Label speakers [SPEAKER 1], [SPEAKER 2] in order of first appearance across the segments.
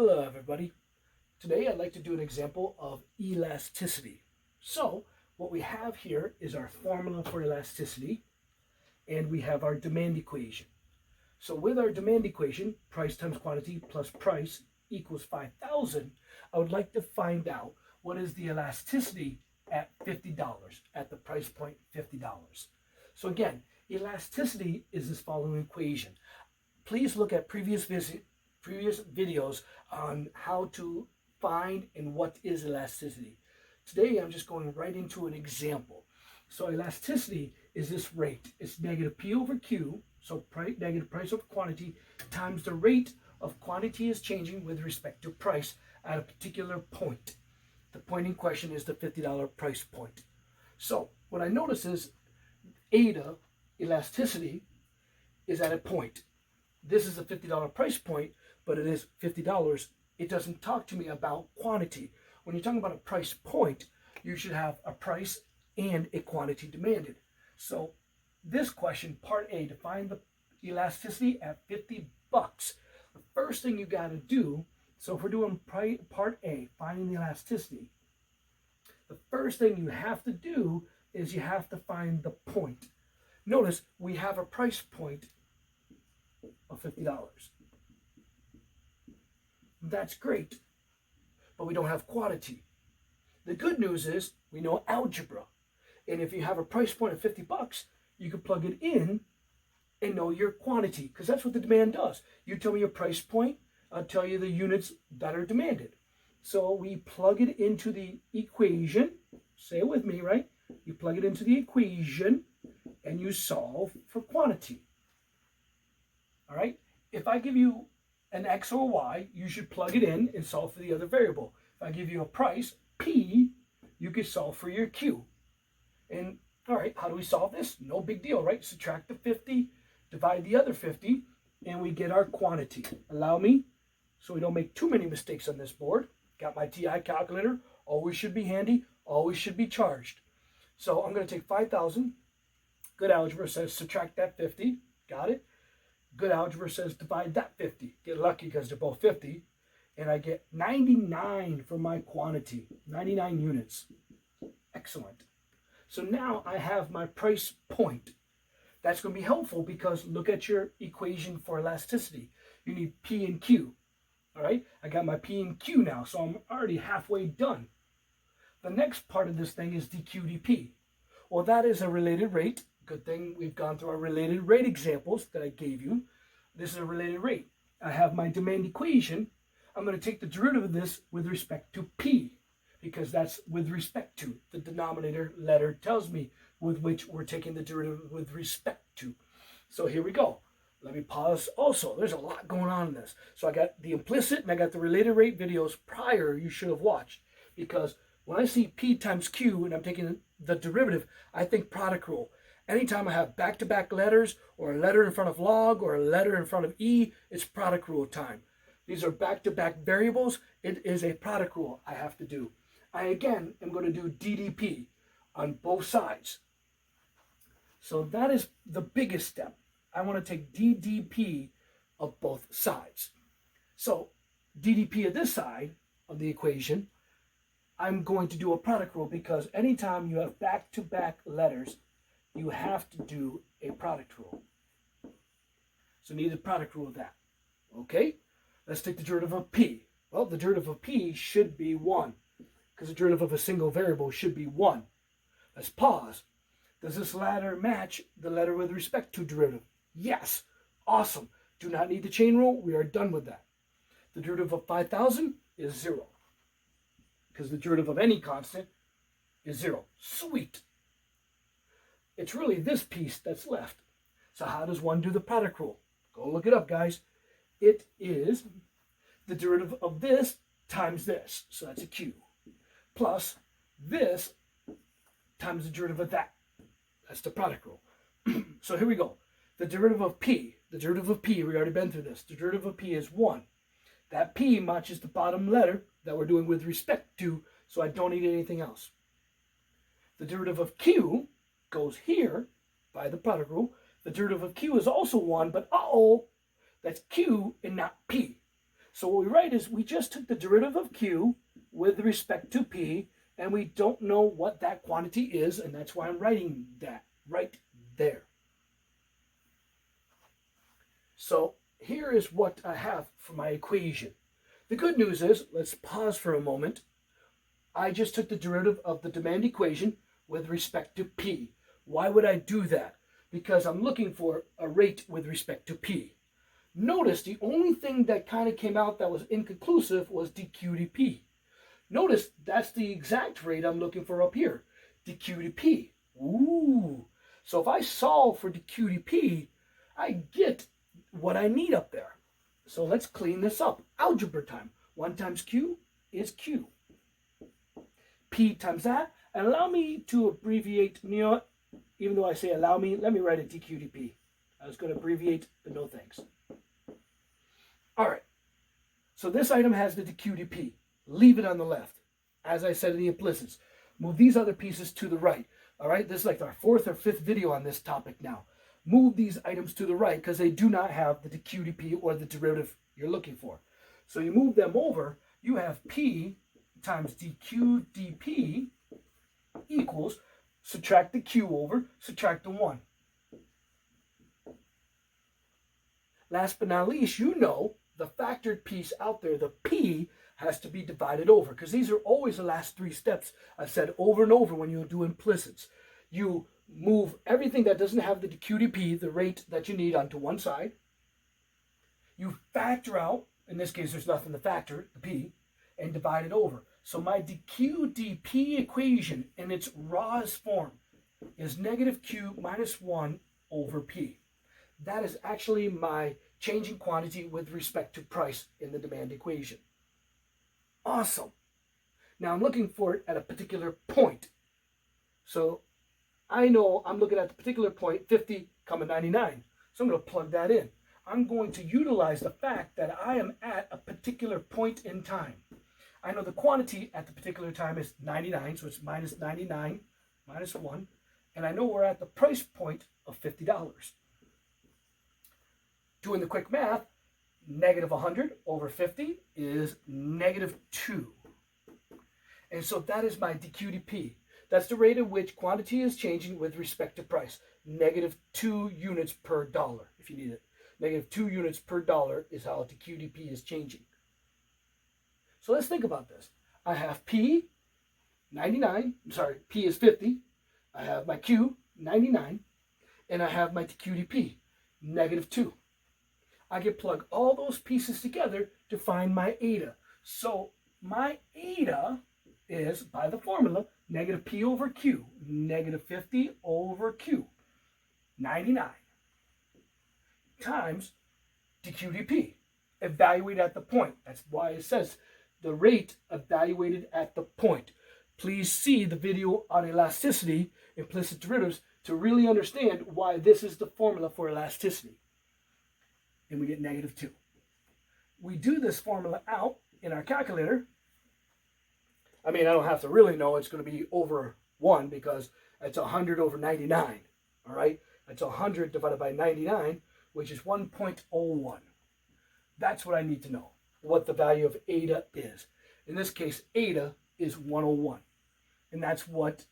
[SPEAKER 1] Hello everybody. Today I'd like to do an example of elasticity. So what we have here is our formula for elasticity, and we have our demand equation. So with our demand equation, price times quantity plus price equals 5,000, I would like to find out what is the elasticity at $50, at the price point $50. So again, elasticity is this following equation. Please look at previous videos on how to find and what is elasticity. Today I'm just going right into an example. So elasticity is this rate. It's negative P over Q, so negative price over quantity, times the rate of quantity is changing with respect to price at a particular point. The point in question is the $50 price point. So what I notice is eta, elasticity, is at a point. This is a $50 price point, but it is $50. It doesn't talk to me about quantity. When you're talking about a price point, you should have a price and a quantity demanded. So this question, part A, to find the elasticity at $50. The first thing you got to do, so if we're doing part A, finding the elasticity, the first thing you have to do is you have to find the point. Notice we have a price point of $50. That's great, but we don't have quantity. The good news is we know algebra. And if you have a price point of $50, you can plug it in and know your quantity, because that's what the demand does. You tell me your price point, I'll tell you the units that are demanded. So we plug it into the equation. Say it with me, right? You plug it into the equation and you solve for quantity. All right? If I give you an X or Y, you should plug it in and solve for the other variable. If I give you a price, P, you can solve for your Q. And all right, how do we solve this? No big deal, right? Subtract the 50, divide the other 50, and we get our quantity. Allow me, so we don't make too many mistakes on this board. Got my TI calculator, always should be handy, always should be charged. So I'm going to take 5,000. Good algebra says subtract that 50. Got it? Good algebra says divide that 50. Get lucky because they're both 50. And I get 99 for my quantity. 99 units. Excellent. So now I have my price point. That's going to be helpful because look at your equation for elasticity. You need P and Q. All right? I got my P and Q now, so I'm already halfway done. The next part of this thing is dQ/dP. Well, that is a related rate. Good thing we've gone through our related rate examples that I gave you. This is a related rate. I have my demand equation. I'm going to take the derivative of this with respect to P, because that's with respect to. The denominator letter tells me with which we're taking the derivative with respect to. So here we go. Let me pause also. There's a lot going on in this. So I got the implicit and I got the related rate videos prior you should have watched, because when I see P times Q and I'm taking the derivative, I think product rule. Anytime I have back-to-back letters or a letter in front of log or a letter in front of E, it's product rule time. These are back-to-back variables. It is a product rule I have to do. I, again, am going to do DDP on both sides. So that is the biggest step. I want to take DDP of both sides. So DDP of this side of the equation, I'm going to do a product rule because anytime you have back-to-back letters, you have to do a product rule. So need a product rule of that. Okay? Let's take the derivative of P. Well, the derivative of P should be 1, because the derivative of a single variable should be 1. Let's pause. Does this letter match the letter with respect to derivative? Yes. Awesome. Do not need the chain rule. We are done with that. The derivative of 5,000 is 0, because the derivative of any constant is 0. Sweet. It's really this piece that's left. So how does one do the product rule? Go look it up, guys. It is the derivative of this times this. So that's a Q. Plus this times the derivative of that. That's the product rule. So here we go. The derivative of P. The derivative of P, we already been through this. The derivative of P is 1. That P matches the bottom letter that we're doing with respect to, so I don't need anything else. The derivative of Q goes here by the product rule. The derivative of Q is also 1, but that's Q and not P. So what we write is we just took the derivative of Q with respect to P, and we don't know what that quantity is, and that's why I'm writing that right there. So here is what I have for my equation. The good news is, let's pause for a moment. I just took the derivative of the demand equation with respect to P. Why would I do that? Because I'm looking for a rate with respect to P. Notice the only thing that kind of came out that was inconclusive was dQ/dP. Notice that's the exact rate I'm looking for up here, dQ/dP. Ooh. So if I solve for dQ/dP, I get what I need up there. So let's clean this up. Algebra time. 1 times Q is Q. P times that. And allow me to abbreviate, you know what? Even though I say allow me, let me write it dQ/dP. I was going to abbreviate, but no thanks. All right. So this item has the dQ/dP. Leave it on the left. As I said in the implicits, move these other pieces to the right. All right. This is like our 4th or 5th video on this topic now. Move these items to the right because they do not have the dQ/dP or the derivative you're looking for. So you move them over, you have P times dQ/dP equals, subtract the Q over, subtract the 1. Last but not least, you know the factored piece out there, the P, has to be divided over because these are always the last 3 steps I've said over and over when you do implicits. You move everything that doesn't have the dQ/dP, the rate that you need, onto one side. You factor out, in this case there's nothing to factor, the P, and divide it over. So my dQ/dP equation in its rawest form is negative Q minus 1 over P. That is actually my change in quantity with respect to price in the demand equation. Awesome. Now I'm looking for it at a particular point. So I know I'm looking at the particular point, 50, 99. So I'm going to plug that in. I'm going to utilize the fact that I am at a particular point in time. I know the quantity at the particular time is 99, so it's minus 99 minus 1. And I know we're at the price point of $50. Doing the quick math, negative 100 over 50 is negative 2. And so that is my dQ/dP. That's the rate at which quantity is changing with respect to price. Negative 2 units per dollar, if you need it. Negative 2 units per dollar is how dQ/dP is changing. So let's think about this. I have P, 99. P is 50. I have my Q, 99. And I have my dQ/dP, negative 2. I can plug all those pieces together to find my eta. So my eta is, by the formula, negative P over Q, negative 50 over Q, 99, times dQ/dP, evaluated at the point. That's why it says the rate evaluated at the point. Please see the video on elasticity, implicit derivatives, to really understand why this is the formula for elasticity. And we get negative 2. We do this formula out in our calculator. I mean, I don't have to really know it's going to be over 1 because it's 100 over 99. All right? It's 100 divided by 99, which is 1.01. That's what I need to know, what the value of eta is. In this case, eta is 101. And that's what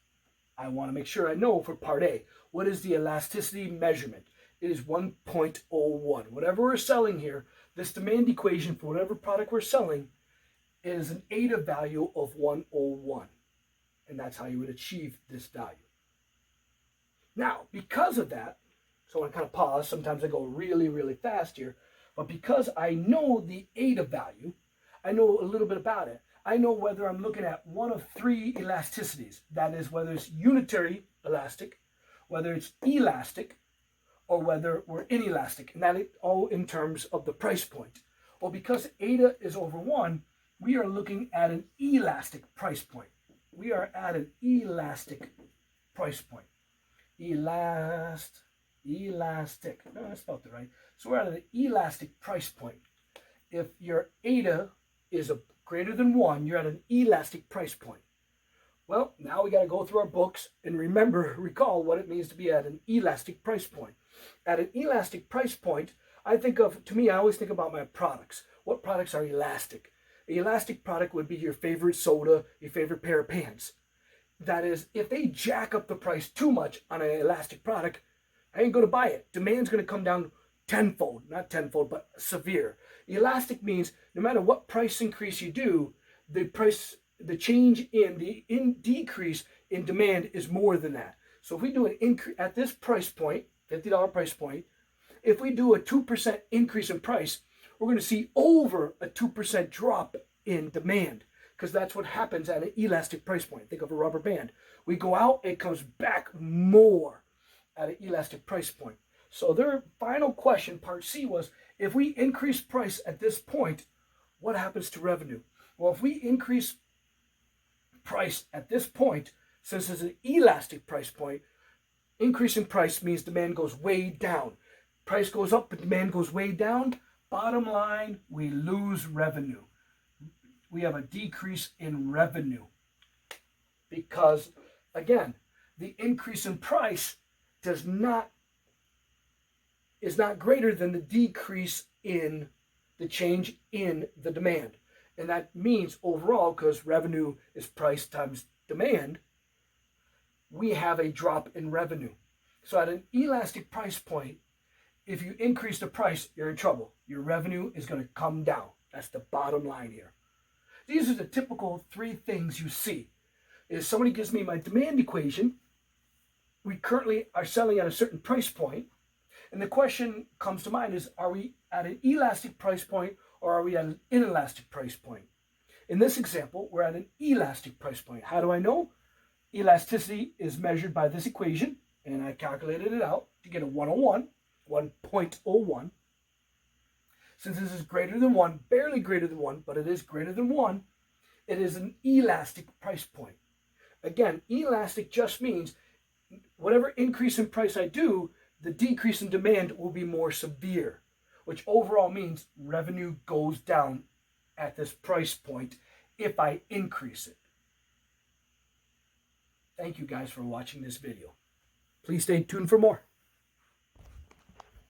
[SPEAKER 1] I want to make sure I know for part A. What is the elasticity measurement? It is 1.01. Whatever we're selling here, this demand equation for whatever product we're selling is an eta value of 101. And that's how you would achieve this value. Now, because of that, so I kind of pause. Sometimes I go really, really fast here. But because I know the eta value, I know a little bit about it. I know whether I'm looking at one of 3 elasticities. That is, whether it's unitary elastic, whether it's elastic, or whether we're inelastic. And that is all in terms of the price point. Well, because eta is over 1, we are looking at an elastic price point. We are at an elastic price point. Elastic. No, I spelled it right. So we're at an elastic price point. If your eta is greater than 1, you're at an elastic price point. Well, now we got to go through our books and recall what it means to be at an elastic price point. At an elastic price point, I always think about my products. what products are elastic? The elastic product would be your favorite soda, your favorite pair of pants. That is, if they jack up the price too much on an elastic product, I ain't going to buy it. Demand's going to come down tenfold, not tenfold, but severe. Elastic means no matter what price increase you do, the change in the decrease in demand is more than that. So if we do an increase at this price point, $50 price point, if we do a 2% increase in price, we're going to see over a 2% drop in demand, because that's what happens at an elastic price point. Think of a rubber band. We go out, it comes back more at an elastic price point. So their final question, part C, was if we increase price at this point, what happens to revenue? Well, if we increase price at this point, since it's an elastic price point, increase in price means demand goes way down. Price goes up, but demand goes way down. Bottom line, we lose revenue. We have a decrease in revenue because, again, the increase in price is not greater than the decrease in the change in the demand. And that means overall, because revenue is price times demand, we have a drop in revenue. So at an elastic price point, if you increase the price, you're in trouble. Your revenue is going to come down. That's the bottom line here. These are the typical three things you see. If somebody gives me my demand equation, we currently are selling at a certain price point, and the question comes to mind is, are we at an elastic price point or are we at an inelastic price point? In this example, we're at an elastic price point. How do I know? Elasticity is measured by this equation, and I calculated it out to get a 101, 1.01. Since this is greater than 1, barely greater than 1, but it is greater than 1, it is an elastic price point. Again, elastic just means whatever increase in price I do, the decrease in demand will be more severe, which overall means revenue goes down at this price point if I increase it. Thank you guys for watching this video. Please stay tuned for more.